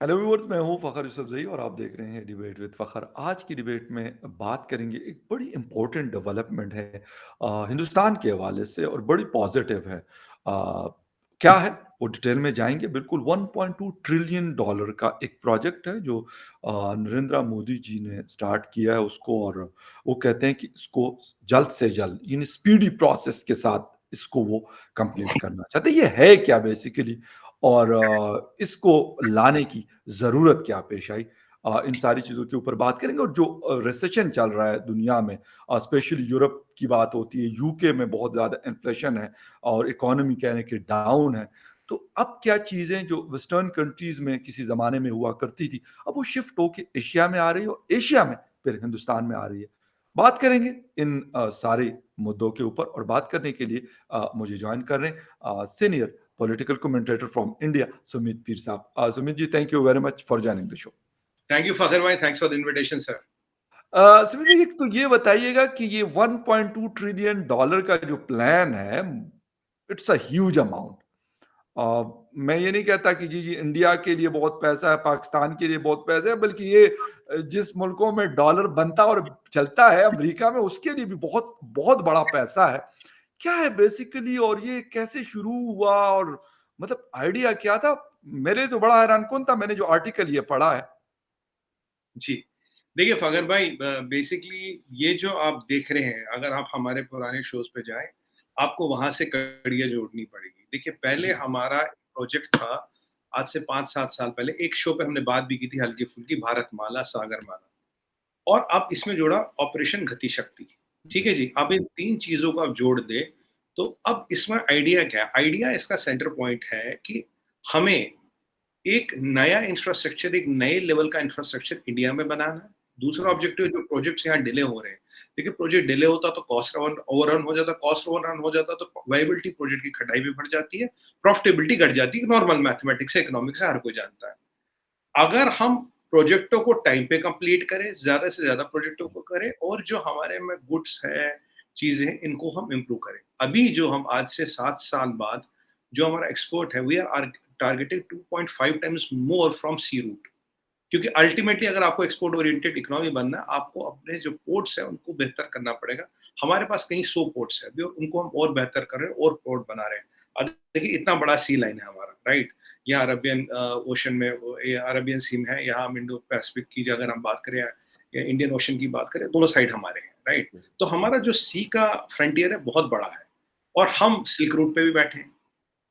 Hello viewers, मैं हूँ फ़खर यूसुफ़ज़ई और आप देख रहे हैं डिबेट विद फ़खर। आज की डिबेट में बात करेंगे, एक बड़ी इम्पोर्टेंट डेवलपमेंट है हिंदुस्तान के हवाले से और बड़ी पॉज़िटिव है। क्या है वो डिटेल में जाएँगे। बिल्कुल 1.2 ट्रिलियन डॉलर का एक प्रोजेक्ट है जो नरेंद्र मोदी जी ने स्टार्ट किया है उसको, और वो कहते हैं कि इसको जल्द से जल्द यानी स्पीडी प्रोसेस के साथ इसको वो कंप्लीट करना चाहते हैं। ये है क्या बेसिकली, और इसको लाने की ज़रूरत क्या पेश आई? इन सारी चीज़ों के ऊपर बात करेंगे। और जो रिसेशन चल रहा है दुनिया में, स्पेशली यूरोप की बात होती है, यूके में बहुत ज़्यादा इन्फ्लेशन है और इकोनॉमी कह लें कि डाउन है। तो अब क्या चीज़ें जो वेस्टर्न कंट्रीज़ में किसी ज़माने में हुआ करती थी, अब वो शिफ्ट होके एशिया में आ रही है और एशिया में फिर हिंदुस्तान में आ रही है। बात करेंगे इन सारे मुद्दों के ऊपर, और बात करने के लिए मुझे जॉइन कर रहे हैं senior political commentator from India, Sumit Peer साहब। Sumit ji, thank you very much for joining the show. Thank you Fakhar भाई, thanks for the invitation sir. Sumit ji, एक तो ये बताइएगा कि ये 1.2 ट्रिलियन डॉलर का जो प्लान है, इट्स अ ह्यूज अमाउंट। मैं ये नहीं कहता कि जी इंडिया के लिए बहुत पैसा है, पाकिस्तान के लिए बहुत पैसा है, बल्कि ये जिस मुल्कों में डॉलर बनता और चलता है, अमेरिका में, उसके लिए भी बहुत बहुत बड़ा पैसा है। क्या है बेसिकली, और ये कैसे शुरू हुआ, और मतलब आइडिया क्या था? मेरे लिए तो बड़ा हैरान-कुन था, मैंने जो आर्टिकल ये पढ़ा है। जी, देखिए फखर भाई, बेसिकली ये जो आप देख रहे हैं, अगर आप हमारे पुराने शोज़ पे जाएँ, आपको वहाँ से कड़ियाँ जोड़नी पड़ेगी। देखिए पहले जी, हमारा प्रोजेक्ट था, आज से 5-7 साल पहले एक शो पे हमने बात भी की थी हल्की-फुल्की, भारतमाला, सागरमाला, और अब इसमें जोड़ा ऑपरेशन गतिशक्ति। ठीक जी, है जी, अब इन 3 चीज़ों को आप जोड़ दें, तो अब इसमें आइडिया क्या है? आइडिया इसका सेंटर पॉइंट है कि हमें एक नया इंफ्रास्ट्रक्चर, एक नए लेवल का इंफ्रास्ट्रक्चर इंडिया में बनाना है। दूसरा जी, ऑब्जेक्टिव, जो प्रोजेक्ट्स यहाँ डिले हो रहे हैं। देखिए प्रोजेक्ट डिले होता तो कॉस्ट ओवररन हो जाता, कॉस्ट ओवररन हो जाता तो वायबिलिटी प्रोजेक्ट की खटाई भी बढ़ जाती है, प्रॉफिटेबिलिटी घट जाती है। नॉर्मल मैथमेटिक्स है, इकोनॉमिक्स है, हर कोई जानता है। अगर हम प्रोजेक्टों को टाइम पे कंप्लीट करें, ज़्यादा से ज़्यादा प्रोजेक्टों को करें, और जो हमारे में गुड्स हैं, चीज़ें हैं, इनको हम इम्प्रूव करें। अभी जो हम आज से 7 साल बाद जो हमारा एक्सपोर्ट है, we are targeting 2.5 times more from sea route. क्योंकि अल्टीमेटली अगर आपको एक्सपोर्ट ओरिएंटेड इकोनॉमी बनना है, आपको अपने जो पोर्ट्स हैं, उनको बेहतर करना पड़ेगा। हमारे पास कहीं 100 पोर्ट्स हैं अभी, और उनको हम और बेहतर कर रहे हैं और पोर्ट बना रहे हैं। अब देखिए इतना बड़ा सी लाइन है हमारा, राइट? यहाँ अरबियन ओशन में ये अरबियन सी में है, यहाँ हम इंडो पैसिफिक की अगर हम बात करें या इंडियन ओशन की बात करें, दोनों साइड हमारे हैं, राइट? तो हमारा जो सी का फ्रंटियर है बहुत बड़ा है, और हम सिल्क रूट पे भी बैठे हैं।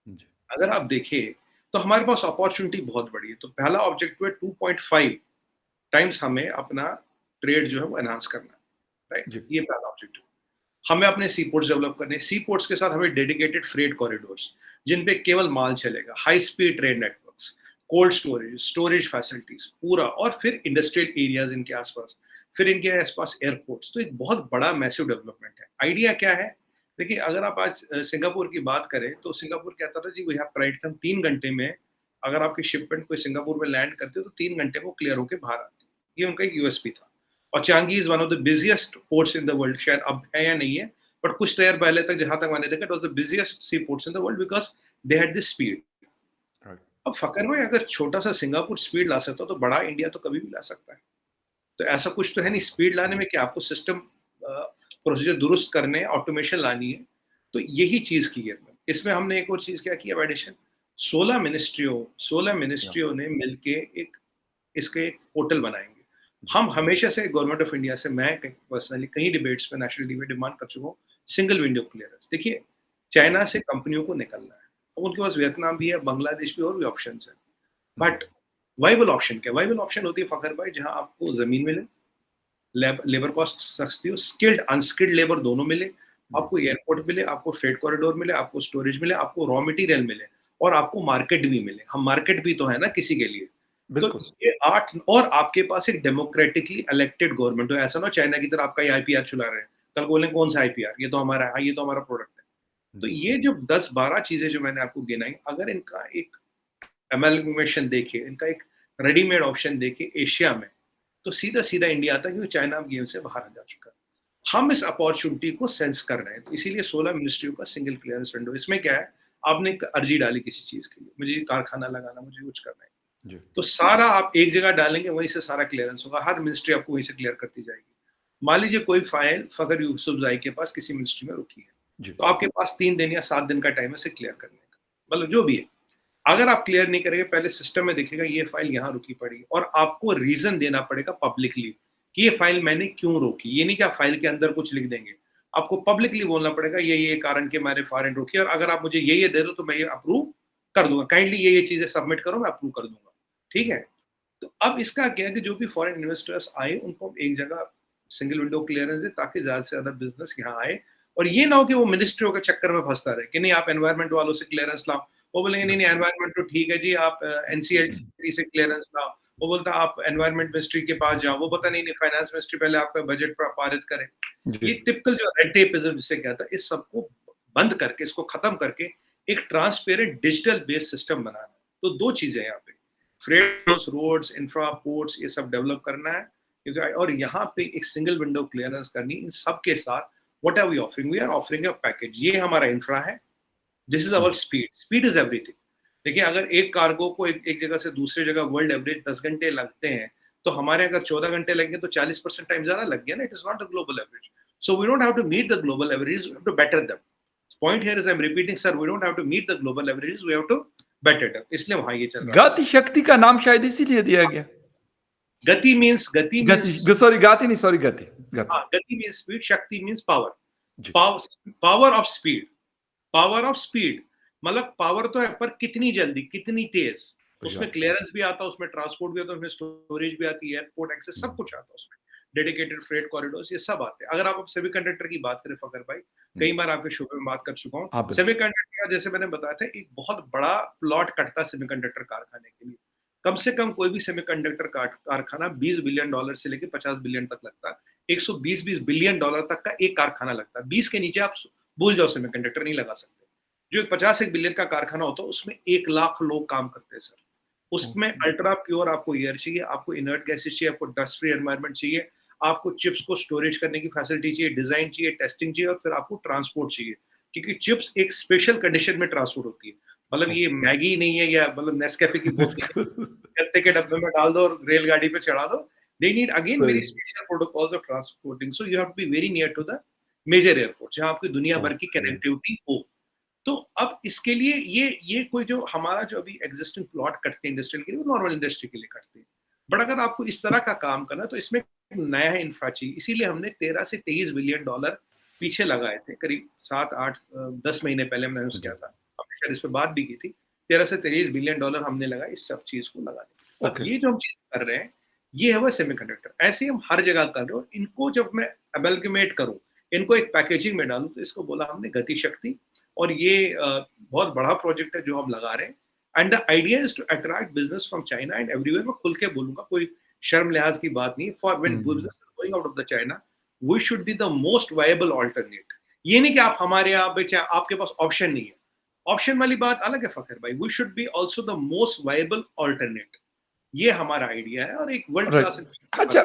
जी, अगर आप देखें, तो हमारे पास अपॉर्चुनिटी बहुत बड़ी है। तो पहला ऑब्जेक्टिव है 2.5 टाइम्स हमें अपना ट्रेड जो है वो एनहांस करना है, राइट? जी, ये पहला ऑब्जेक्टिव। हमें अपने सी पोर्ट्स डेवलप करने हैं। सी पोर्ट्स के साथ हमें डेडिकेटेड फ्रेट कॉरिडोर्स, जिन पे केवल माल चलेगा, high speed train networks, cold storage, storage facilities पूरा, और फिर इंडस्ट्रियल एरियाज इनके आसपास, फिर इनके आसपास एयरपोर्ट्स। तो एक बहुत बड़ा मैसिव डेवलपमेंट है। आइडिया क्या है? देखिए अगर आप आज सिंगापुर की बात करें, तो सिंगापुर कहता था जी वी हैव प्राइड, हम 3 घंटे में अगर आपकी शिपमेंट कोई सिंगापुर में लैंड करती है तो 3 घंटे में वो क्लियर होकर बाहर आती है। ये उनका एक यूएसपी था। और Changi is one of the busiest ports in the world, शायद अब है या नहीं है, बट कुछ टायर पहले तक जहां तक मैंने देखा, it was the busiest sea ports in the world because they had this speed. Right, अब फकर में अगर छोटा सा सिंगापुर स्पीड ला सकता तो बड़ा इंडिया तो कभी भी ला सकता है। तो ऐसा कुछ तो है नहीं। स्पीड लाने में क्या, आपको सिस्टम प्रोसीजर दुरुस्त करने, ऑटोमेशन लानी है। तो यही चीज की है इसमें। हमने एक और चीज क्या किया एडिशन, 16 या, मिनिस्ट्रियों ने मिलके एक इसके एक पोर्टल बनाएंगे। जी, हम हमेशा से गवर्नमेंट ऑफ इंडिया से, मैं पर्सनली कई डिबेट्स में नेशनल डिबेट डिमांड कर चुका हूँ, सिंगल विंडो क्लियरेंस। देखिए जी, चाइना से कंपनियों को निकलना है, अब उनके पास वियतनाम भी है, बांग्लादेश भी, और भी ऑप्शन है। जी, बट वाइबल ऑप्शन क्या, वाइबल ऑप्शन होती है फखर भाई, जहां आपको जमीन मिले, लेबर कॉस्ट सस्ती हो, स्किल्ड अनस्किल्ड लेबर दोनों मिले, जी, आपको एयरपोर्ट मिले, आपको फ्रेट कॉरिडोर मिले, आपको स्टोरेज मिले, आपको रॉ मटेरियल मिले, और आपको मार्केट भी मिले। हम मार्केट भी तो है ना किसी के लिए। तो बिल्कुल, ये 8, और आपके पास एक डेमोक्रेटिकली इलेक्टेड गवर्नमेंट हो। ऐसा ना चाइना की तरह आपका ये आईपीआर चुला रहे हैं, कल बोले कौन सा आईपीआर, ये तो हमारा है, हाँ ये तो हमारा प्रोडक्ट है। तो जी, ये जो 10-12 चीजें जो मैंने आपको गिनाई, अगर इनका एक एमलगमेशन देखे, इनका एक रेडीमेड ऑप्शन देखे एशिया में, तो सीधा सीधा इंडिया आता है, क्योंकि चाइना अब गेम से बाहर आ जा चुका है। हम इस अपॉर्चुनिटी को सेंस कर रहे हैं, तो इसीलिए 16 मिनिस्ट्रियों का सिंगल क्लियरेंस विंडो। इसमें क्या है, आपने एक अर्जी डाली किसी चीज के लिए, मुझे कारखाना लगाना, मुझे कुछ करना है, जी। तो सारा आप एक जगह डालेंगे, वहीं से सारा क्लियरेंस होगा, हर मिनिस्ट्री आपको वहीं से क्लियर करती जाएगी। मान लीजिए कोई फाइल फखर यूसुफजई के पास किसी मिनिस्ट्री में रुकी है, जी। तो आपके पास 3 दिन या 7 दिन का टाइम है इसे क्लियर करने का, मतलब जो भी है। अगर आप क्लियर नहीं करेंगे, पहले सिस्टम में दिखेगा ये फाइल यहाँ रुकी पड़ी, और आपको रीजन देना पड़ेगा पब्लिकली कि ये फाइल मैंने क्यों रोकी। ये नहीं कि आप फाइल के अंदर कुछ लिख देंगे, आपको पब्लिकली बोलना पड़ेगा ये कारण के मैंने फाइल रोकी, और अगर आप मुझे ये दे दो तो मैं ये अप्रूव कर दूंगा, काइंडली ये चीजें सबमिट करो, मैं अप्रूव कर दूंगा। ठीक है। तो अब इसका क्या है कि जो भी फॉरेन इन्वेस्टर्स आए उनको हम एक जगह सिंगल विंडो क्लियरेंस दे, ताकि ज्यादा से ज्यादा बिजनेस यहाँ आए। और ये ना हो कि वो मिनिस्ट्रियों के चक्कर में फंसता रहे कि नहीं आप एनवायरमेंट वालों से क्लियरेंस लाओ, वो बोलेंगे नहीं नहीं बिल्कुल। एनवायरनमेंट तो ठीक है जी, आप एनसीएलटी से क्लियरेंस लाओ, वो बोलता आप एनवायरनमेंट मिनिस्ट्री के पास जाओ, वो पता नहीं नहीं फाइनेंस मिनिस्ट्री पहले आपका बजट पारित करे। जी। ये टिपिकल जो रेड टेपिज्म जिसे कहता है, इस सबको बंद करके, इसको खत्म करके एक ट्रांसपेरेंट डिजिटल बेस्ड सिस्टम बनाना है। तो दो चीजें यहाँ पे, फ्रेट रोड्स, इंफ्रा, पोर्ट्स, ये सब डेवलप करना है, क्योंकि और यहाँ पे एक सिंगल विंडो क्लियरेंस करनी। इन सब के साथ what are we offering, we are offering a package. ये हमारा इंफ्रा है, दिस इज आवर जी। Speed, speed is everything. देखिए अगर एक कार्गो को एक जगह से दूसरी जगह वर्ल्ड एवरेज 10 घंटे लगते हैं, तो हमारे अगर 14 घंटे लगेंगे तो 40% टाइम ज्यादा लग गया ना। It is not the global average, so we don't have to meet the global average, we have to better them. Point here is I am repeating sir, we don't have to meet the global average, we have to better them. इसलिए वहां ये चल रहा है। गति शक्ति का नाम शायद इसीलिए दिया गया। गति गति, मीन्स, सॉरी गाती नहीं, सॉरी गति, गति। हाँ गति मीन्स स्पीड, शक्ति मीन्स पावर। जी। Power of speed, power of speed, मतलब पावर तो है पर कितनी जल्दी, कितनी तेज। उसमें एग्ज़ैक्टली। क्लियरेंस भी आता है, उसमें ट्रांसपोर्ट भी आता है, उसमें स्टोरेज भी आती है, एयरपोर्ट एक्सेस सब हुँ, कुछ आता है उसमें। डेडिकेटेड फ्रेट कॉरिडोर्स ये सब आते हैं। अगर आप अब सेमीकंडक्टर की बात करें फकर भाई, हुँ। कई बार आपके शो में बात कर चुका हूँ। हाँ, बिल्कुल। सेमीकंडक्टर का जैसे मैंने बताया था, एक बहुत बड़ा प्लॉट कटता है सेमीकंडक्टर कारखाने के लिए। कम से कम कोई भी सेमीकंडक्टर कारखाना $20 बिलियन से लेकर 50 बिलियन तक लगता है। 120 बिलियन डॉलर तक का एक कारखाना लगता है। 20 के नीचे आप भूल जाओ, सेमीकंडक्टर नहीं लगा सकते। जो एक 50 बिलियन का कारखाना होता है उसमें 1 लाख लोग काम करते हैं सर। उसमें ओके। अल्ट्रा प्योर आपको एयर चाहिए, आपको इनर्ट गैसेस चाहिए, आपको डस्ट फ्री एनवायरनमेंट चाहिए, आपको चिप्स को स्टोरेज करने की फैसिलिटी चाहिए, डिजाइन चाहिए, टेस्टिंग चाहिए, और फिर आपको ट्रांसपोर्ट चाहिए, क्योंकि चिप्स एक स्पेशल कंडीशन में ट्रांसपोर्ट होती है। मतलब ये ओके। मैगी नहीं है, या मतलब नेस्कैफे की बोतल बिल्कुल। गत्ते के डब्बे में डाल दो और रेलगाड़ी पे चढ़ा दो। दे नीड अगेन सही। Very special protocols of transporting, so you have to be very near to the major airport जहां आपकी दुनिया भर की ओके। कनेक्टिविटी हो। तो अब इसके लिए ये कोई जो हमारा जो अभी एग्जिस्टिंग प्लॉट कटते हैं इंडस्ट्रियल के लिए, वो नॉर्मल इंडस्ट्री के लिए कटते हैं। बट अगर आपको इस तरह का काम करना, तो इसमें एक नया इंफ्रा चाहिए। इसीलिए हमने 13 से 23 बिलियन डॉलर पीछे लगाए थे, करीब 7, 8, 10 महीने पहले हमने अनाउंस किया जी। था। हमने शायद इस पर बात भी की थी। 13 से 23 बिलियन डॉलर हमने लगाए इस सब चीज को लगाने। अब ओके। ये जो हम चीज कर रहे हैं, ये है वो सेमीकंडक्टर। ऐसे ही हम हर जगह कर रहे हो। इनको जब मैं अमेलगमेट करूं, इनको एक पैकेजिंग में डालूं, तो इसको बोला हमने गति शक्ति। और ये बहुत बड़ा प्रोजेक्ट है जो हम लगा रहे हैं। And the idea is to attract business from China and everywhere. मैं खुल के बोलूंगा, कोई शर्म लिहाज की बात नहीं। फॉर व्हेन हुँ। Business going out of the China, we should be the most viable alternate. ये नहीं कि आप हमारे यहाँ बेचे, आपके पास ऑप्शन नहीं है। ऑप्शन वाली बात अलग है फकर भाई, we should be also the most viable alternate. ये हमारा आइडिया है, और एक वर्ल्ड राइट। क्लास अच्छा,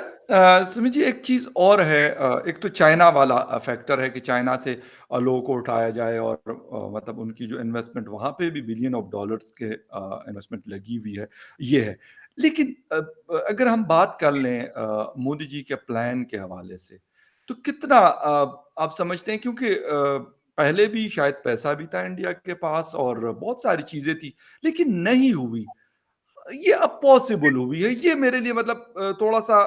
सुमित जी एक चीज़ और है, एक तो चाइना वाला फैक्टर है कि चाइना से लोगों को उठाया जाए और मतलब उनकी जो इन्वेस्टमेंट वहाँ पे भी बिलियन ऑफ डॉलर्स के इन्वेस्टमेंट लगी हुई है, ये है। लेकिन अगर हम बात कर लें मोदी जी के प्लान के हवाले से, तो कितना आप समझते हैं, क्योंकि पहले भी शायद पैसा भी था इंडिया के पास और बहुत सारी चीज़ें थी, लेकिन नहीं हुई। ये अब पॉसिबल हुई है, ये मेरे लिए मतलब थोड़ा-सा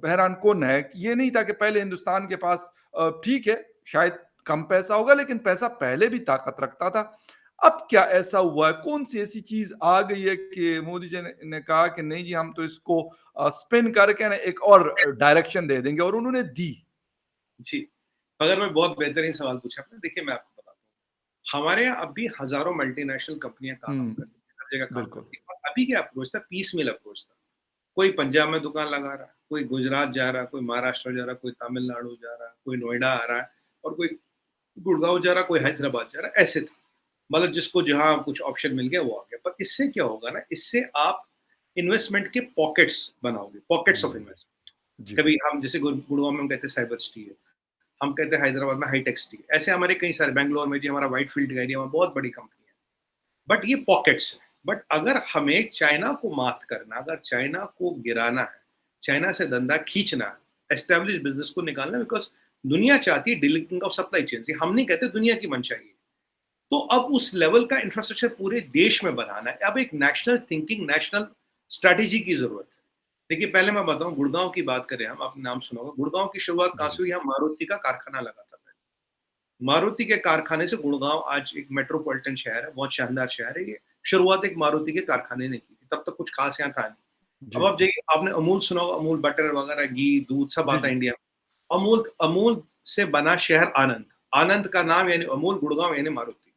हैरान-कुन है कि ये नहीं था कि पहले हिंदुस्तान के पास ठीक है, शायद कम पैसा होगा लेकिन पैसा पहले भी ताकत रखता था। अब क्या ऐसा हुआ है? कौन-सी ऐसी चीज़ आ गई है कि मोदी जी ने कहा कि नहीं जी हम तो इसको स्पिन करके ना एक और डायरेक्शन दे देंगे, और उन्होंने दी। जी। अगर मैं बहुत बेहतरीन सवाल पूछा आपने। देखिए मैं आपको बताता हूँ, हमारे यहाँ अब भी हजारों मल्टीनेशनल कंपनियां काम हुँ, करती हैं, हर जगह काम बिल्कुल। करती हैं। और अभी क्या अप्रोच था, पीसमील अप्रोच था। कोई पंजाब में दुकान लगा रहा है, कोई गुजरात जा रहा है, कोई महाराष्ट्र जा रहा है, कोई तमिलनाडु जा रहा है, कोई नोएडा आ रहा है, और कोई गुड़गांव जा रहा है, कोई हैदराबाद जा रहा है। ऐसे था, मतलब जिसको जहां कुछ ऑप्शन मिल गया वो आ गया। पर इससे क्या होगा ना, इससे आप इन्वेस्टमेंट के पॉकेट्स बनाओगे, पॉकेट्स ऑफ हुँ, इन्वेस्टमेंट। जी। कभी हम जैसे गुड़गांव में हम कहते हैं साइबर सिटी है, हम कहते हैं हैदराबाद में हाईटेक सिटी, ऐसे हमारे कई सारे, बैंगलोर में जी हमारा व्हाइट फील्ड एरिया में बहुत बड़ी कंपनी है। बट ये पॉकेट्स है, बट अगर हमें चाइना को मात करना, अगर चाइना को गिराना है, चाइना से धंधा खींचना है, एस्टेब्लिश बिजनेस को निकालना, बिकॉज दुनिया चाहती है डिलिंकिंग ऑफ सप्लाई चेन। हम नहीं कहते दुनिया की मंशा ये, तो अब उस लेवल का इंफ्रास्ट्रक्चर पूरे देश में बनाना है। अब एक नेशनल थिंकिंग, नेशनल स्ट्रैटेजी की जरूरत है। देखिए, पहले मैं बताऊं, गुड़गांव की बात करें, हम आपने नाम सुना होगा, गुड़गांव की शुरुआत जी, कहां जी। से हुई? यहाँ मारुति का कारखाना लगा था पहले। मारुति के कारखाने से गुड़गांव आज एक मेट्रोपॉलिटन शहर है, बहुत शानदार शहर है ये। शुरुआत एक मारुति के कारखाने ने की थी, तब तक कुछ खास यहाँ था नहीं। जी, अब आप देखिए, आपने अमूल सुना होगा, अमूल बटर वगैरह, घी, दूध सब जी, आता है जी। इंडिया में। अमूल अमूल से बना शहर आनंद, आनंद का नाम यानी अमूल, गुड़गांव यानी मारुति।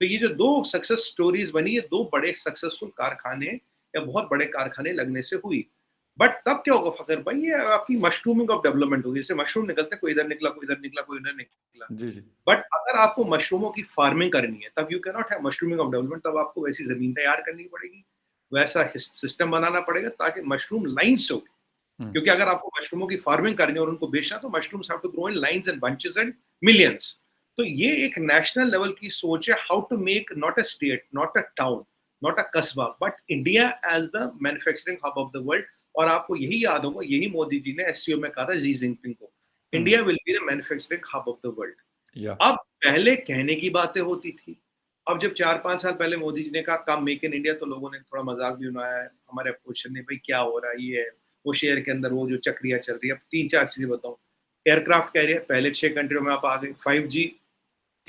तो ये जो दो सक्सेस स्टोरीज बनी, ये दो बड़े सक्सेसफुल कारखाने या बहुत बड़े कारखाने लगने से हुई। बट तब क्या होगा फकर भाई, ये आपकी मशरूमिंग ऑफ डेवलपमेंट होगी। जैसे मशरूम निकलते हैं, कोई इधर निकला, कोई इधर निकला, कोई इधर निकला। जी, जी। बट अगर आपको मशरूमों की फार्मिंग करनी है, तब you can not have mushrooming of development. तब आपको वैसी जमीन तैयार करनी पड़ेगी, वैसा सिस्टम बनाना पड़ेगा ताकि मशरूम लाइन्स हो। हुँ, क्योंकि अगर आपको मशरूमों की फार्मिंग करनी है और उनको बेचना, तो mushrooms have to grow in lines and bunches and millions. तो ये एक नेशनल लेवल की सोच है, how to make not a state, not a town, not a कस्बा, but India as the manufacturing hub of the world. और आपको यही याद होगा, यही मोदी जी ने एससीओ में कहा था जी जिनपिंग को, हुँ। India will be the manufacturing hub of the world. या अब पहले कहने की बातें होती थी। अब जब 4-5 साल पहले मोदी जी ने कहा कम मेक इन इंडिया, तो लोगों ने थोड़ा मज़ाक भी उड़ाया है। हमारे अपोजिशन ने, भाई क्या हो रहा है ये है, वो शेयर के अंदर वो जो चक्रियाँ चल रही है। अब 3-4 चीज़ें बताऊँ। एयरक्राफ्ट कैरियर पहले 6 कंट्रियों में आप आ गए, 5G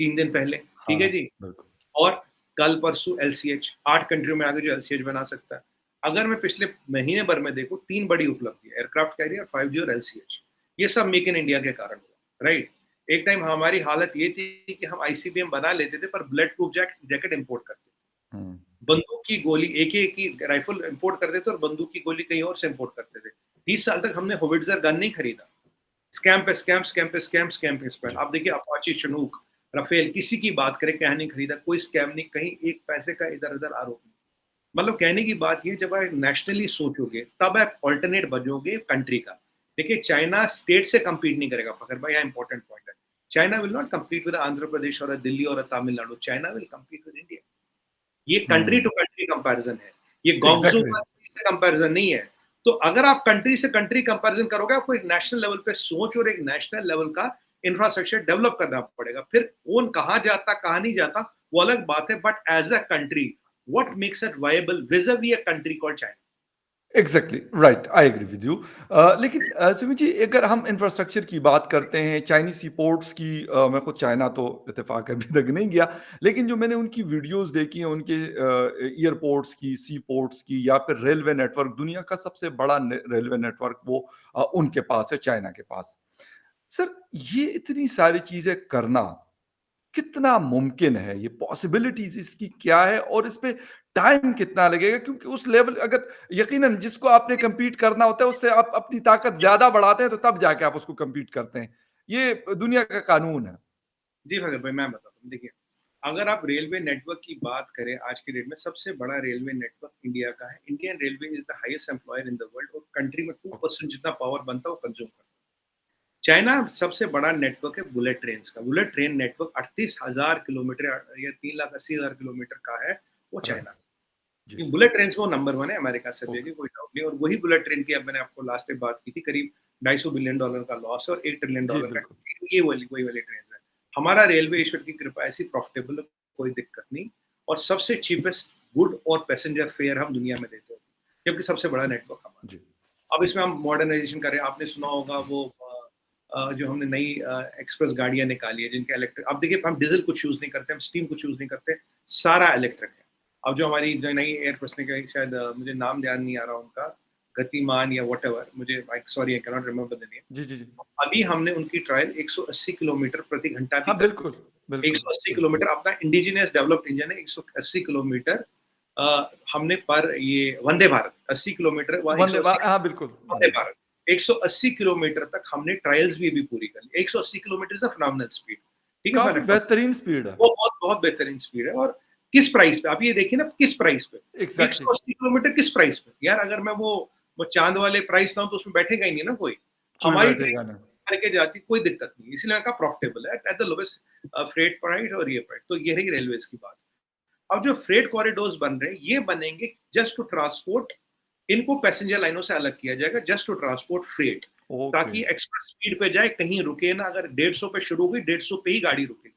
3 दिन पहले, ठीक है हाँ, जी? बिल्कुल। और कल परसों एलसीएच 8 कंट्रियों में आ गए जो एलसीएच बना सकता है। अगर मैं पिछले महीने भर में देखूँ, 3 बड़ी उपलब्धि है, एयरक्राफ्ट कैरियर, 5G और एलसीएच। ये सब मेक इन इंडिया के कारण हुआ, राइट? एक टाइम हमारी हालत ये थी कि हम आईसीबीएम बना लेते थे, पर बुलेट प्रूफ जैकेट इंपोर्ट करते थे। हुँ, बंदूक की गोली, एके की राइफल इंपोर्ट करते थे और बंदूक की गोली कहीं और से इंपोर्ट करते थे। 30 साल तक हमने होविट्जर गन नहीं खरीदा। स्कैम पे स्कैम, स्कैम पे स्कैम, स्कैम पे स्कैम। जी। आप देखिए, अपाचे, चिनूक, राफेल, किसी की बात करें, क्या नहीं खरीदा, कोई स्कैम नहीं, कहीं एक पैसे का इधर-उधर आरोप नहीं। मतलब कहने की बात ये, जब आप नेशनली सोचोगे, तब आप अल्टरनेट बनोगे कंट्री का। देखिए, चाइना स्टेट से कम्पीट नहीं करेगा फखर भाई, यहाँ इंपॉर्टेंट पॉइंट है। China will not compete with Andhra Pradesh और दिल्ली और Tamil Nadu, China will compete with India. ये कंट्री हुँ, टू कंट्री कंपैरिजन है। ये गोंगजू एग्ज़ैक्टली। कंट्री से कंपैरिजन नहीं है। तो अगर आप कंट्री से कंट्री कंपैरिजन करोगे, आपको एक नेशनल लेवल पे सोच और एक नेशनल लेवल का इंफ्रास्ट्रक्चर डेवलप करना पड़ेगा। फिर कौन कहाँ जाता, कहाँ नहीं जाता, वो अलग बात है। But as a country, what makes it viable vis-a-vis a country called China? Exactly, right, I agree with you. लेकिन सुमित जी, अगर हम इंफ्रास्ट्रक्चर की बात करते हैं, चाइनीज़ सी पोर्ट्स की, मैं खुद चाइना तो इत्तेफ़ाक अभी तक नहीं गया, लेकिन जो मैंने उनकी वीडियोज़ देखी हैं, उनके एयरपोर्ट्स की, सी पोर्ट्स की, या फिर रेलवे नेटवर्क, दुनिया का सबसे बड़ा रेलवे नेटवर्क वो उनके पास है, चाइना के पास। सर, ये इतनी सारी चीज़ें करना कितना मुमकिन है? ये पॉसिबिलिटीज़ इसकी क्या है और इस पे टाइम कितना लगेगा? क्योंकि उस लेवल, अगर यकीनन जिसको आपने कम्पीट करना होता है, उससे आप अपनी ताकत ज़्यादा बढ़ाते हैं, तो तब जाके आप उसको कम्पीट करते हैं। ये दुनिया का कानून है। जी भगत भाई, मैं बताता हूँ। देखिए, अगर आप रेलवे नेटवर्क की बात करें, आज की डेट में सबसे बड़ा रेलवे नेटवर्क इंडिया का है। Indian railway is the highest employer in the world, और कंट्री में ओ 2% जितना पावर बनता है वो कंज्यूम करता है। चाइना सबसे बड़ा नेटवर्क है बुलेट ट्रेन का। बुलेट ट्रेन नेटवर्क 38,000 किलोमीटर या 3,80,000 किलोमीटर का है, वो राइट। चाइना। जी, कि जी। बुलेट ट्रेन में वो नंबर 1 है, अमेरिका से भी है, ओके। कि कोई डाउट नहीं। और वही बुलेट ट्रेन की, अब मैंने आपको लास्ट टाइम बात की थी, करीब $250 बिलियन का लॉस है और $1 ट्रिलियन जी, का। बिल्कुल। ये वही वाली ट्रेन है। हमारा रेलवे ईश्वर की कृपा ऐसी प्रॉफिटेबल है, कोई दिक्कत नहीं। और सबसे चीपेस्ट गुड और पैसेंजर फेयर हम दुनिया में देते हैं, जबकि सबसे बड़ा नेटवर्क हमारा। जी। अब इसमें हम मॉडर्नाइजेशन करें, आपने सुना होगा वो जो हमने नई एक्सप्रेस गाड़ियां निकाली है जिनके इलेक्ट्रिक। अब देखिए, हम डीजल कुछ यूज नहीं करते, हम स्टीम कुछ यूज नहीं करते, सारा इलेक्ट्रिक है। अब जो हमारी जो नई एयरबस ने, शायद मुझे नाम ध्यान नहीं आ रहा उनका, गतिमान या व्हाटएवर, मुझे sorry, I can not remember the name. जी, जी, जी। अभी हमने उनकी ट्रायल 180 किलोमीटर प्रति घंटा भी हाँ, कर दी। बिल्कुल, बिल्कुल, 180 बिल्कुल। किलोमीटर अपना इंडिजिनियस डेवलप्ड इंजन है। 180 किलोमीटर हमने पर ये वंदे भारत 80 किलोमीटर व वंदे 180 हाँ, बिल्कुल, वंदे वंदे भारत। भारत 180 किलोमीटर तक हमने ट्रायल्स भी अभी पूरी कर ली। 180 kilometre is a phenomenal speed. ठीक है काफ़ी फॉर बेहतरीन स्पीड है। वो बहुत बहुत बेहतरीन स्पीड है। और किस प्राइस पे, आप ये देखिए ना, किस प्राइस पे एग्ज़ैक्टली, 180 किलोमीटर किस प्राइस पे? यार, अगर मैं वो चाँद वाले प्राइस लाऊँ, तो उसमें बैठेगा ही नहीं ना कोई। कोई हमारी ट्रेन बैठेगा नहीं। करके जाती, कोई दिक्कत नहीं। इसलिए मैंने कहा प्रॉफिटेबल है at the lowest freight price और ये प्राइस। तो ये रही रेलवेज़ की बात। अब जो फ्रेट कॉरिडोर्स बन रहे हैं, ये बनेंगे जस्ट टू ट्रांसपोर्ट, इनको पैसेंजर लाइनों से अलग किया जाएगा just to transport freight, okay. ताकि एक्सप्रेस स्पीड पे जाए, कहीं रुके ना। अगर 150 पे शुरू हुई, 150 पे ही गाड़ी रुकेगी।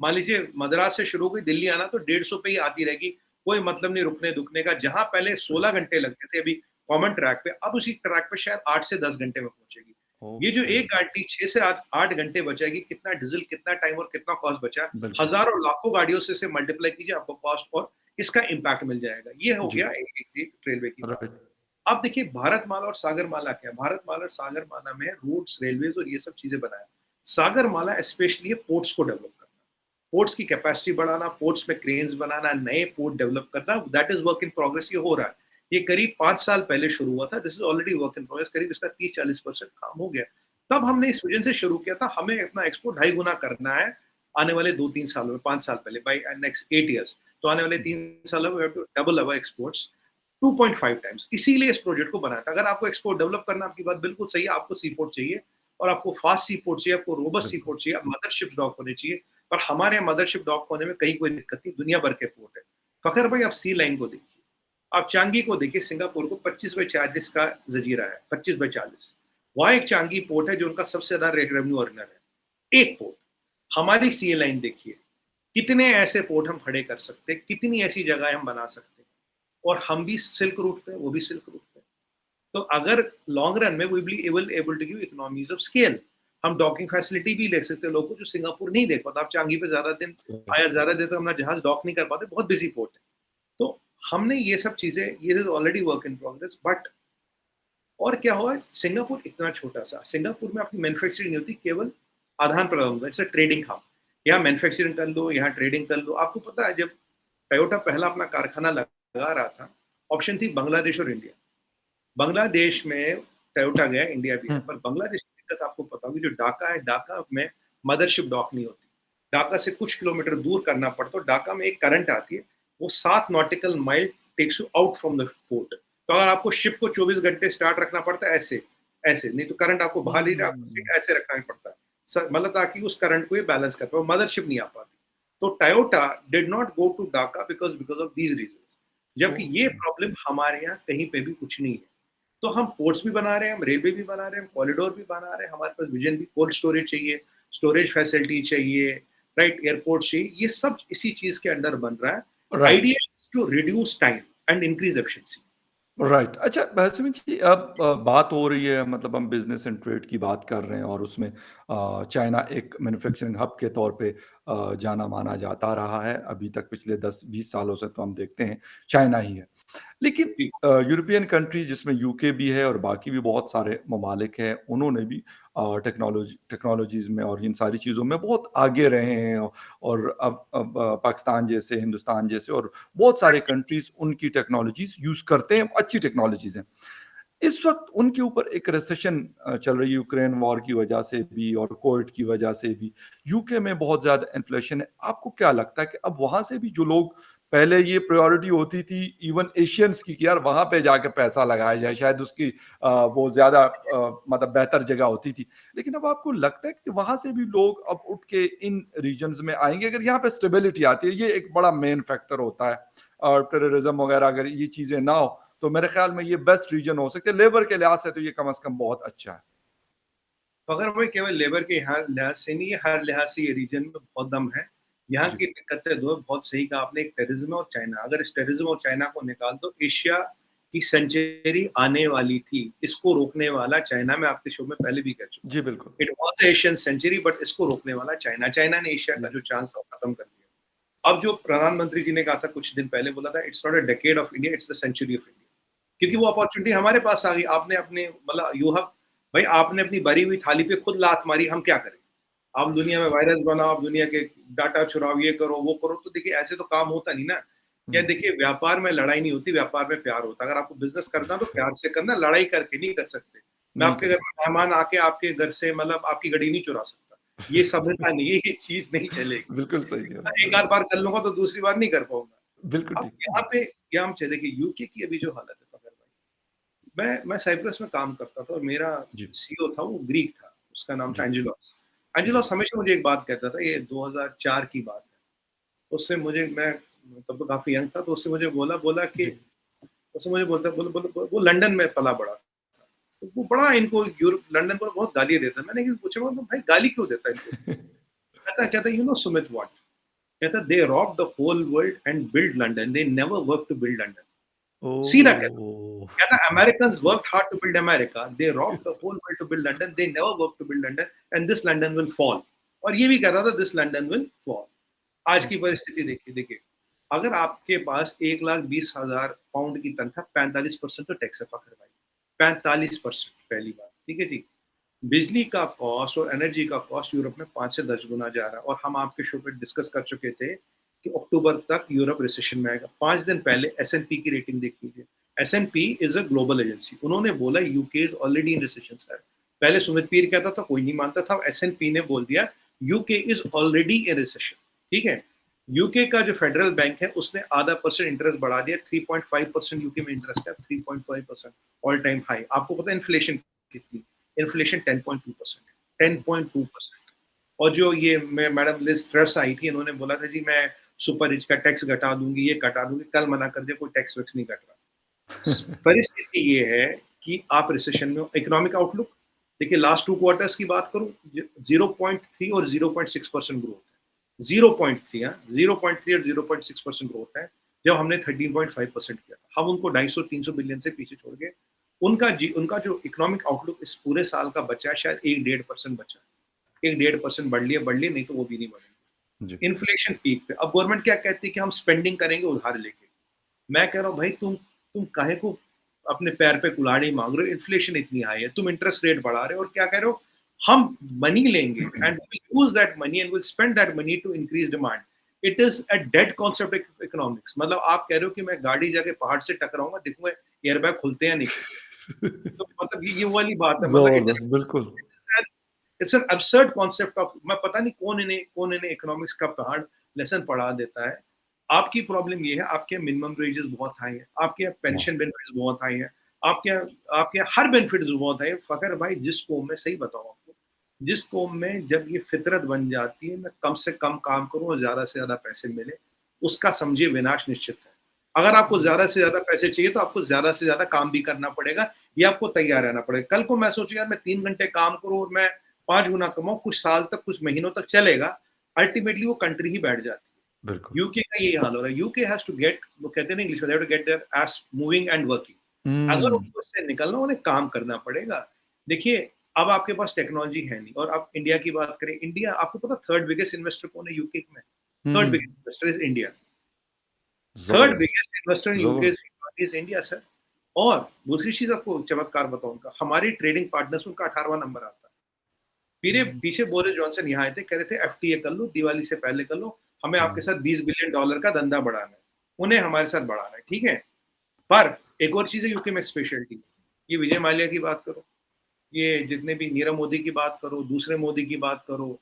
मान लीजिए मद्रास से शुरू हुई, दिल्ली आना तो 150 पे ही आती रहेगी, कोई मतलब नहीं रुकने दुकने का। जहां पहले 16 घंटे लगते थे अभी कॉमन ट्रैक पे, अब उसी ट्रैक पे शायद 8 से 10 घंटे में पहुंचेगी। ये जो ओके। एक गाड़ी 6 से 8 घंटे बचेगी, कितना डीजल, कितना टाइम और कितना कॉस्ट बचा। बिल्कुल। हजारों लाखों गाड़ियों से इसे मल्टीप्लाई कीजिए, आपको कॉस्ट और इसका इम्पैक्ट मिल जाएगा। ये हो जी। गया एक रेलवे की बात। राइट। अब देखिए भारतमाला और सागरमाला क्या है। भारतमाला और सागरमाला में रोड्स, रेलवेज और ये सब चीजें बनाया। सागरमाला स्पेशली है पोर्ट्स को डेवलप करना, पोर्ट्स की कैपेसिटी बढ़ाना, पोर्ट्स में क्रेन्स बनाना, नए पोर्ट डेवलप करना। That is work in progress, ये हो रहा है। ये करीब 5 साल पहले शुरू हुआ था। This is already work in progress. करीब इसका 30-40% काम हो गया। तब हमने इस विजन से शुरू किया था, हमें अपना एक्सपोर्ट 2.5 गुना करना है आने वाले 2-3 सालों में, 5 साल पहले, बाय नेक्स्ट 8 इयर्स। तो आने वाले जी। 3 सालों में we have to double our exports 2.5 times. इसीलिए इस प्रोजेक्ट को बनाया था। अगर आपको एक्सपोर्ट डेवलप करना, आपकी बात बिल्कुल सही है, आपको सी पोर्ट चाहिए और आपको फास्ट सी पोर्ट चाहिए, आपको रोबस्ट सी बिल्कुल। पोर्ट चाहिए, मदरशिप डॉक होने चाहिए। पर हमारे यहाँ मदरशिप डॉक होने में कहीं कोई दिक्कत नहीं, दुनिया भर के पोर्ट है। फखर भाई, आप सी लाइन को देखिए, आप चांगी को देखिए, सिंगापुर को 25/40 का जजीरा है, 25/40। वहां एक चांगी पोर्ट है जो उनका सबसे ज्यादा रेवेन्यू अर्नर है, एक पोर्ट। हमारी सी लाइन देखिए, कितने ऐसे पोर्ट हम खड़े कर सकते हैं, कितनी ऐसी जगह हम बना सकते हैं, और हम भी सिल्क रूट पे, वो भी सिल्क रूट पे। तो अगर लॉन्ग रन में we will able to give economies of scale, हम डॉकिंग फैसिलिटी भी ले सकते हैं लोगों को, जो सिंगापुर नहीं देख पाता। आप चांगी पे ज्यादा दिन सही। आया, ज्यादा देर तक अपना जहाज डॉक नहीं कर पाते, बहुत बिजी पोर्ट है। तो हमने ये सब चीजें, ये is already work in progress. But और क्या हुआ, सिंगापुर इतना छोटा सा, सिंगापुर में अपनी मैन्युफैक्चरिंग नहीं होती, केवल आदान प्रदान, इट्स अ ट्रेडिंग हब। यहाँ मैन्युफैक्चरिंग कर लो, यहाँ ट्रेडिंग कर लो। आपको पता है, जब टोयोटा पहला अपना कारखाना लगा रहा था, ऑप्शन थी बांग्लादेश और इंडिया। बांग्लादेश में टोयोटा गया, इंडिया भी है, हुँ। पर बांग्लादेश की दिक्कत आपको पता होगी, जो ढाका है, ढाका में मदरशिप डॉक नहीं होती। ढाका से कुछ किलोमीटर दूर करना पड़ता है। ढाका में एक करंट आती है, वो 7 nautical mile takes you out from the port. तो अगर आपको शिप को 24 घंटे स्टार्ट रखना पड़ता है, ऐसे ऐसे नहीं तो करंट आपको बाहर नहीं, हुँ। आपको ऐसे रखना ही पड़ता है मतलब, ताकि उस करंट को ये बैलेंस कर पाए। मदरशिप नहीं आ पाती। तो Toyota did not go to Dhaka because because of these reasons. जबकि ये ओके। प्रॉब्लम हमारे यहाँ कहीं पे भी कुछ नहीं है। तो हम पोर्ट्स भी बना रहे हैं, हम रेलवे भी बना रहे हैं, हम कॉरिडोर भी बना रहे हैं, हमारे पास विजन भी, कोल्ड स्टोरेज चाहिए, स्टोरेज फैसिलिटी चाहिए, राइट, एयरपोर्ट चाहिए, ये सब इसी चीज के अंडर बन रहा है। Right. Idea to reduce time and increase efficiency. Right. अच्छा, सुमित जी, अब बात हो रही है, मतलब हम बिज़नेस एंड ट्रेड की बात कर रहे हैं और उसमें चाइना एक मैन्युफैक्चरिंग हब के तौर पे जाना-माना जाता रहा है। अभी तक पिछले 10-20 सालों से तो हम देखते हैं चाइना ही है। लेकिन जी, यूरोपियन कंट्रीज़, जिसमें यूके भी है और बाकी भी बहुत सारे ममालिक हैं, उन्होंने भी टेक्नोलॉजीज़ में और इन सारी चीज़ों में बहुत आगे रहे हैं। और अब पाकिस्तान जैसे, हिंदुस्तान जैसे और बहुत सारे कंट्रीज़ उनकी टेक्नोलॉजीज़ यूज़ करते हैं, अच्छी टेक्नोलॉजीज़ हैं। इस वक़्त उनके ऊपर एक रिसेशन चल रही है, यूक्रेन वॉर की वजह से भी और कोविड की वजह से भी। यूके में बहुत ज़्यादा इन्फ्लेशन है। आपको क्या लगता है कि अब वहाँ से भी जो लोग, पहले ये प्रायोरिटी होती थी इवन एशियंस की कि यार वहाँ पे जाके पैसा लगाया जाए, शायद उसकी वो ज़्यादा मतलब बेहतर जगह होती थी। लेकिन अब आपको लगता है कि वहाँ से भी लोग अब उठ के इन रीजन्स में आएँगे अगर यहाँ पे स्टेबिलिटी आती है? ये एक बड़ा मेन फैक्टर होता है। और टेररिज्म वगैरह अगर ये चीज़ें ना हो, तो मेरे ख्याल में ये बेस्ट रीजन हो सकते हैं। लेबर के लिहाज से तो ये कम से कम बहुत अच्छा है। अगर वो केवल लेबर के लिहाज से नहीं है, हर लिहाज से ये रीजन में बहुत दम है। यहाँ जी। की दिक्कतें दो, बहुत सही कहा आपने, एक टेररिज्म और चाइना। अगर इस टेररिज्म और चाइना को निकाल दो, एशिया की सेंचुरी आने वाली थी। इसको रोकने वाला चाइना, मैं आपके शो में पहले भी कह चुका जी, हूँ। बिल्कुल। It was Asian century, but इसको रोकने वाला चाइना। चाइना ने एशिया का जी। जो चांस था वो खत्म कर दिया। अब जो प्रधानमंत्री जी ने कहा था कुछ दिन पहले, बोला था it's not a decade of India, it's the century of India. क्योंकि वो राइट। अपॉर्चुनिटी हमारे पास आ गई। आपने अपने मतलब यू हैव, भाई आपने अपनी भरी हुई थाली पे खुद लात मारी, हम क्या करें? आप दुनिया में वायरस बनाओ, आप दुनिया के डाटा चुराओ, ये करो वो करो। तो देखिए ऐसे तो काम होता नहीं ना। क्या हुँ। देखिए, व्यापार में लड़ाई नहीं होती, व्यापार में प्यार होता है। अगर आपको बिजनेस करना है तो प्यार से करना, लड़ाई करके नहीं कर सकते। मैं नहीं आपके कर घर में सकते। मेहमान आके आपके घर से मतलब आपकी घड़ी नहीं चुरा सकता। ये सभ्यता नहीं है, ये चीज नहीं चलेगी। बिल्कुल सही कह रहे हैं, एक आध बिल्कुल। बार कर लूंगा तो दूसरी बार नहीं कर पाऊंगा। बिल्कुल अब ठीक। यहाँ पे क्या हम चले, देखिए यूके की अभी जो हालत है फकर भाई, मैं साइप्रस में काम करता था और मेरा जी, सीईओ था, वो ग्रीक था, उसका नाम था जी, एंजेलोस। जी। एंजेलोस हमेशा मुझे एक बात कहता था, ये 2004 की बात है। उसने मुझे, मैं तब तो काफ़ी यंग था, तो उससे मुझे बोला बोला कि जी। उसने मुझे बोलता बोला बोला वो लंदन में पला-बड़ा। तो वो बड़ा इनको यूरोप लंदन को बहुत गालियाँ देता है। मैंने एक दिन पूछा मैं भाई गाली क्यों देता है इनको? कहता यू नो सुमित व्हाट? कहता they rob the whole world and build London, they never work to build London. सीधा कहता। ओह! कहता Americans worked hard to build America, they rob the whole world to build London, they never work to build London and this London will fall. और ये भी कहता था this London will fall. आज की परिस्थिति देखिए देखिए, अगर आपके पास 1,20,000 पाउंड की तनख्वाह, 45% तो टैक्स है फखर भाई, 45% पहली बात, ठीक है जी। बिजली का कॉस्ट और एनर्जी का कॉस्ट यूरोप में 5 से 10 गुना जा रहा है, और हम आपके शो पे डिस्कस कर चुके थे कि अक्टूबर तक यूरोप रिसेशन में आएगा। 5 दिन पहले एस&पी की रेटिंग देख लीजिए। एस&पी इज अ ग्लोबल एजेंसी, उन्होंने बोला UK is already in recession sir. पहले सुमित पीर कहता था कोई नहीं मानता था, एस&पी ने बोल दिया UK is already in recession, ठीक है। यूके का जो फेडरल बैंक है उसने आधा परसेंट इंटरेस्ट बढ़ा दिया, 3.5% यूके में इंटरेस्ट है, 3.5% ऑल टाइम हाई। आपको पता है इन्फ्लेशन कितनी? इन्फ्लेशन 10.2%, 10.2%। और जो ये मैडम लिज ट्रस आई थी, इन्होंने बोला था जी मैं सुपर रिच का टैक्स घटा दूंगी, ये घटा दूंगी, कल मना कर दिया कोई टैक्स वैक्स नहीं घट रहा। परिस्थिति ये है कि आप रिसेशन में हो। इकोनॉमिक आउटलुक देखिए, लास्ट 2 क्वार्टर्स की बात करूं, 0.3 और 0.6% ग्रोथ है। 0.3 0.3 और 0.6% ग्रोथ है, जब हमने 13.5% किया था। हम उनको 250-300 बिलियन से पीछे छोड़ गए। उनका जो इकोनॉमिक आउटलुक इस पूरे साल का बचा है, शायद 1-1.5% बचा है। 1-1.5% बढ़ लिए, नहीं तो वो भी नहीं बढ़ेंगे। जी। इन्फ्लेशन पीक पे। अब गवर्नमेंट क्या कहती है कि हम स्पेंडिंग करेंगे उधार लेके। मैं कह रहा हूँ भाई तुम काहे को अपने पैर पे कुल्हाड़ी मांग रहे हो? इन्फ्लेशन इतनी हाई है, तुम इंटरेस्ट रेट बढ़ा रहे हो और क्या कह रहे हो? हम मनी लेंगे and use that money and will spend that money to increase demand. It is a dead concept economics. मतलब आप कह रहे हो कि मैं गाड़ी जाके पहाड़ से टकराऊंगा, देखूंगा एयरबैग खुलते हैं नहीं खुलते। तो मतलब ये वाली बात है। मतलब ज़बरदस्त, बिल्कुल। It's an absurd concept of, मैं पता नहीं कौन इन्हें इकोनॉमिक्स का पहाड़ लेसन पढ़ा देता है। आपकी प्रॉब्लम ये है, आपके मिनिमम वेजेस बहुत हाई है, आपके वाह! पेंशन बेनिफिट्स बहुत हाई है, आपके आपके हर बेनिफिट्स बहुत हाई है। फखर भाई, जिस कौम में, सही बताऊं आपको, जिस कौम में जब ये फितरत बन जाती है मैं कम से कम काम करूं और ज्यादा से ज्यादा पैसे मिले, उसका समझिए विनाश निश्चित है। अगर आपको ज्यादा से ज्यादा पैसे चाहिए तो आपको ज्यादा से ज्यादा काम भी करना पड़ेगा, ये आपको तैयार रहना पड़ेगा। कल को मैं सोचूं यार मैं 3 घंटे काम करूं और मैं 5 गुना कमाऊं, कुछ साल तक, कुछ महीनों तक चलेगा, अल्टीमेटली वो कंट्री ही बैठ जाती है। बिल्कुल। यूके का यही हाल हो रहा है। यूके हैज टू गेट, वो कहते हैं ना इंग्लिश में, they have to get their ass moving and working. अगर हुँ। उनको इससे निकलना, उन्हें काम करना पड़ेगा। देखिए, अब आपके पास टेक्नोलॉजी है नहीं, और अब इंडिया की बात करें, इंडिया, आपको पता थर्ड बिगेस्ट इन्वेस्टर कौन है यूके में? हुँ, थर्ड बिगेस्ट हुँ। Investor is India. थर्ड ज़बरदस्त, बिगेस्ट इन्वेस्टर इन यूके ज़बरदस्त। Is India sir. और दूसरी चीज आपको चमत्कार बताऊं उनका, हमारी ट्रेडिंग पार्टनर्स, उनका 18वां नंबर आता है। मेरे पीछे बोरिस जॉनसन यहाँ आए थे, कह रहे थे एफटीए कर लो, दिवाली से पहले कर लो, हमें आपके हुँ। साथ $20 बिलियन का धंधा बढ़ाना है। उन्हें हमारे साथ बढ़ाना है, ठीक है। पर एक और चीज है यूके में स्पेशलिटी, ये विजय माल्या की बात करो, ये जितने भी नीरव मोदी की बात करो, दूसरे मोदी की बात करो,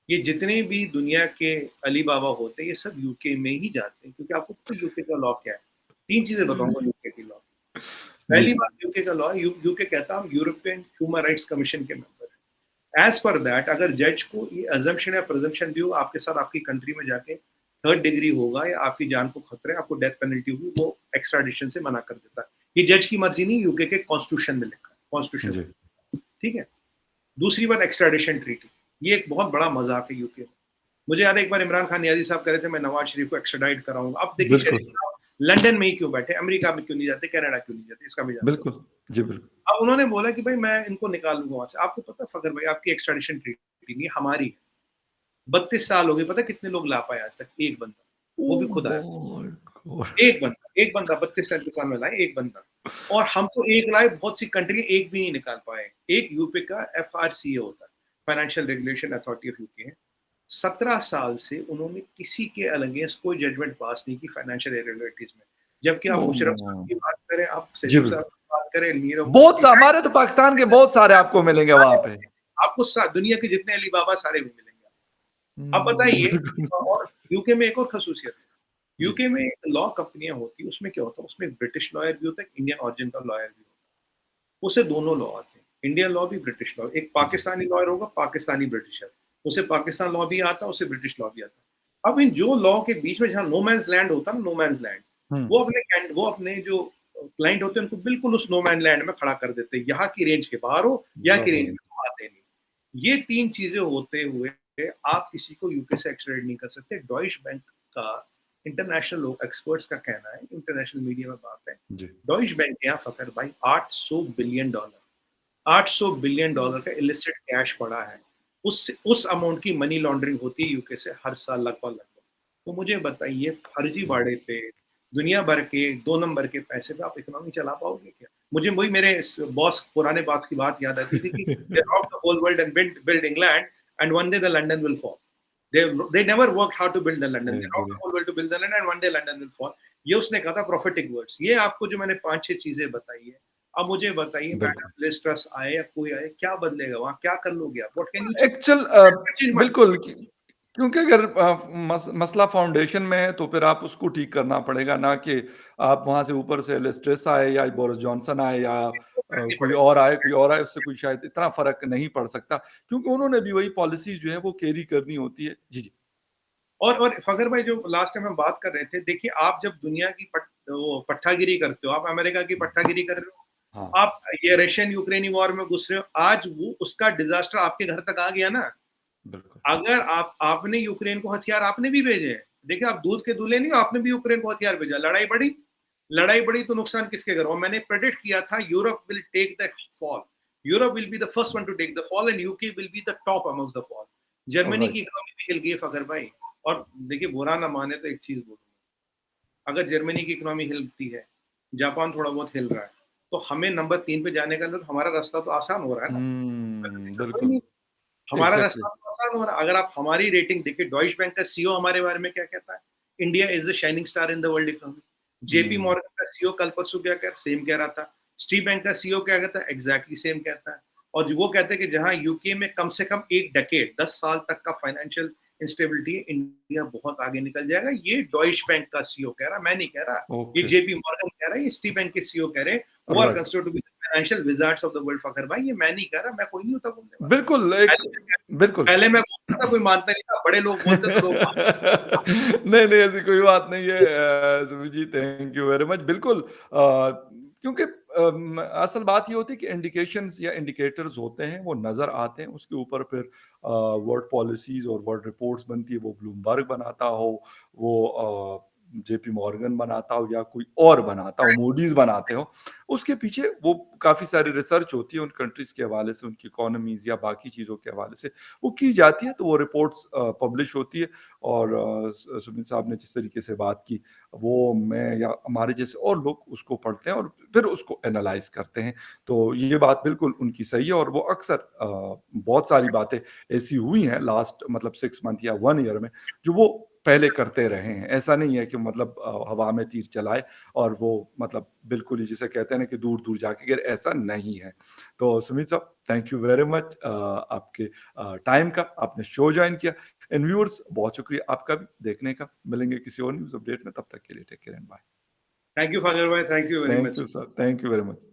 ये जितने भी दुनिया के अली बाबा होते हैं, ये सब यूके में ही जाते हैं। क्योंकि आपको पता है यूके का लॉ क्या है? 3 चीजें बताऊंगा यूके की लॉ। जी, पहली जी। बात, यूके का लॉ, यूके कहता है यूरोपियन ह्यूमन राइट्स कमीशन के मेंबर है। एज पर दैट, अगर जज को ये अजम्पशन या प्रिजम्पशन भी हो आपके साथ, आपकी कंट्री में जाके थर्ड डिग्री होगा या आपकी जान को खतरा है, आपको डेथ पेनल्टी होगी, वो एक्स्ट्राडिशन से मना कर देता है। ये जज की मर्जी नहीं, यूके के कॉन्स्टिट्यूशन में लिखा है, कॉन्स्टिट्यूशन जी। में, ठीक है। दूसरी बात, एक्स्ट्राडिशन ट्रीटी, ये एक बहुत बड़ा मजाक है यूके में। मुझे याद है एक बार इमरान खान नियाजी साहब कह रहे थे मैं नवाज शरीफ को एक्स्ट्राडाइट कराऊंगा। अब देखिए शरीफ बिल्कुल, साहब लंदन में ही क्यों बैठे, अमेरिका में क्यों नहीं जाते, कनाडा क्यों नहीं जाते, इसका भी जानते हो। बिल्कुल। जी, बिल्कुल। अब उन्होंने बोला कि भाई मैं इनको निकालूंगा वहां से। आपको पता है फखर भाई, आपकी एक्स्ट्राडिशन ट्रीटी नहीं, हमारी है। 32 साल हो गए, पता है कितने लोग ला पाए आज तक? एक बंदा, वो भी ओह खुद आया। My God! एक बंदा 32-33 साल में लाए, एक बंदा। और हम तो एक लाए, बहुत सी कंट्री एक भी नहीं निकाल पाए। एक यूपी का एफआरसीए होता है, financial regulation authority of UK है। 17 साल से उन्होंने किसी के अगेंस्ट कोई जजमेंट पास नहीं की फाइनेंशियल इरेगुलरिटीज में। जबकि आप ओह मुशर्रफ साहब नो! की बात करें, आप जी, सैयद साहब बिल्कुल। की बात करें, नीरव बहुत मोदी, सा हमारे तो पाकिस्तान के बहुत सारे आपको मिलेंगे वहाँ पे। आपको दुनिया के जितने अली बाबा सारे भी मिलेंगे। अब बताइए, बिल्कुल। और यूके में एक और खसूसियत है। जी। यूके में लॉ कंपनियां होती है, उसमें क्या होता है, उसमें एक ब्रिटिश लॉयर भी होता है, इंडियन ओरिजिन का लॉयर भी होता है। उसे दोनों लॉ आते हैं, इंडियन लॉ भी, ब्रिटिश लॉ। एक जी। पाकिस्तानी लॉयर होगा, पाकिस्तानी ब्रिटिशर, उसे पाकिस्तान लॉ भी आता है, उसे ब्रिटिश लॉ भी आता है। अब इन जो लॉ के बीच में जहाँ नो मैन्स लैंड होता है ना, नो मैन्स लैंड, हुँ, वो अपने जो क्लाइंट होते हैं उनको बिल्कुल उस नो मैन लैंड में खड़ा कर देते हैं, यहाँ की रेंज के बाहर हो, यहाँ की रेंज में ज़बरदस्त। तुम आते नहीं। ये 3 चीज़ें होते हुए आप किसी को यूके से एक्स्ट्राडिट नहीं कर सकते। डॉइश बैंक का इंटरनेशनल लोग एक्सपर्ट्स का कहना है, इंटरनेशनल मीडिया में बात है, जी। डॉइश बैंक के यहाँ फखर भाई $800 बिलियन का इलिसिट कैश पड़ा है। उस अमाउंट की मनी लॉन्ड्रिंग होती है यूके से हर साल लगभग। तो मुझे बताइए फर्जीवाड़े पे, दुनिया भर के 2 नंबर के पैसे पे आप इकोनॉमी चला पाओगे क्या? मुझे वही मेरे बॉस पुराने बात की बात याद आती थी कि they rob the whole world and build England and one day the London will fall. they never worked how to build the London. They rocked the agree. whole world to build the London and one day London will fall. ये उसने कहा था prophetic words. ये आपको जो मैंने 5-6 चीजें बताई है, अब मुझे बताइए बिल्कुल। मैडम लिज ट्रस आए या कोई आए, क्या बदलेगा वहाँ? क्या कर लोगे आप? What can you change? Actual Change my बिल्कुल क्योंकि अगर मसला फाउंडेशन में है तो फिर आप उसको ठीक करना पड़ेगा ना कि आप वहाँ से ऊपर से लिज ट्रस आए या बोरिस जॉनसन आए या करनी कोई और आए उससे कोई शायद इतना फ़र्क नहीं पड़ सकता क्योंकि उन्होंने भी वही पॉलिसीज़ जो है वो कैरी करनी होती है। जी, जी। और फखर भाई जो लास्ट टाइम हम बात कर रहे थे, देखिए आप जब दुनिया की वो पट्टागिरी करते हो, आप अमेरिका की पट्टागिरी कर रहे हो, हाँ, आप ये रशियन यूक्रेनी वॉर में घुस रहे हो, आज वो उसका डिजास्टर आपके घर तक आ गया ना। बिल्कुल। अगर आपने यूक्रेन को हथियार आपने भी भेजे हैं। देखिए आप दूध के दूल्हे नहीं हो, आपने भी यूक्रेन को हथियार भेजा। लड़ाई बढ़ी तो नुकसान किसके घर हो? मैंने प्रेडिक्ट किया था Europe will take the fall. Europe will be the first one to take the fall and UK will be the top amongst the fall. Germany की राइट। इकोनॉमी भी हिल गई है फखर भाई। और देखिए बुरा ना माने तो एक चीज बोलूंगा, अगर जर्मनी की इकोनॉमी हिलती है, जापान थोड़ा बहुत हिल रहा है, तो हमें नंबर 3 पे जाने का तो हमारा रास्ता तो आसान हो रहा है ना। दिक्कत कोई बिल्कुल। नहीं। हमारा एग्ज़ैक्टली। रास्ता तो आसान हो रहा है। अगर आप हमारी रेटिंग देखिए, डॉइश बैंक का सीईओ हमारे बारे में क्या कहता है? India is the shining star in the world economy. JP hmm, Morgan का सीईओ कल परसों क्या कह सेम कह रहा था। स्टीव बैंक का सीईओ क्या कहता है? एग्जैक्टली सेम कहता है। और वो कहते हैं कि जहां यूके में कम से कम एक डेकेड 10 साल तक का फाइनेंशियल इंस्टेबिलिटी है, इंडिया बहुत आगे निकल जाएगा। ये डॉइश बैंक का सीईओ कह रहा है, मैं नहीं कह रहा। ये ओके। जेपी मॉर्गन कह रहा है, ये स्टीव बैंक के सीईओ कह रहे हैं। वो are right. Considered to be the financial wizards of the world Fakhar भाई। ये मैं नहीं कह रहा, मैं कोई नहीं होता बोलने वाला। बिल्कुल, एक बिल्कुल। पहले मैं बोलता था, कोई मानता नहीं था, बड़े लोग बोलते तो लोग मानते नहीं, नहीं ऐसी कोई बात नहीं है Sumit ji thank you very much बिल्कुल क्योंकि असल बात ये होती है कि इंडिकेशंस या इंडिकेटर्स होते हैं वो नज़र आते हैं उसके ऊपर फिर वर्ल्ड पॉलिसीज़ और वर्ल्ड रिपोर्ट्स बनती है वो ब्लूमबर्ग बनाता हो वो जेपी मॉर्गन बनाता हो या कोई और बनाता हो मूडीज़ बनाते हो उसके पीछे वो काफ़ी सारी रिसर्च होती है उन कंट्रीज़ के हवाले से उनकी इकोनॉमीज़ या बाकी चीज़ों के हवाले से वो की जाती है तो वो रिपोर्ट्स पब्लिश होती है और सुमित साहब ने जिस तरीके से बात की वो मैं या हमारे जैसे और लोग उसको पढ़ते हैं और फिर उसको एनालाइज करते हैं तो ये बात बिल्कुल उनकी सही है और वो अक्सर बहुत सारी बातें ऐसी हुई हैं लास्ट मतलब 6 मंथ या 1 ईयर में जो वो पहले करते रहे हैं ऐसा नहीं है कि मतलब हवा में तीर चलाए और वो मतलब बिल्कुल ही जिसे कहते हैं ना कि दूर दूर जाके गिर ऐसा नहीं है तो सुमित साहब थैंक यू वेरी मच आपके टाइम का आपने शो ज्वाइन किया एंड व्यूअर्स बहुत शुक्रिया आपका भी देखने का मिलेंगे किसी और न्यूज़ अपडेट में तब तक के लिए take care and bye thank you Fakhar भाई, thank you very thank much. You sir thank you very much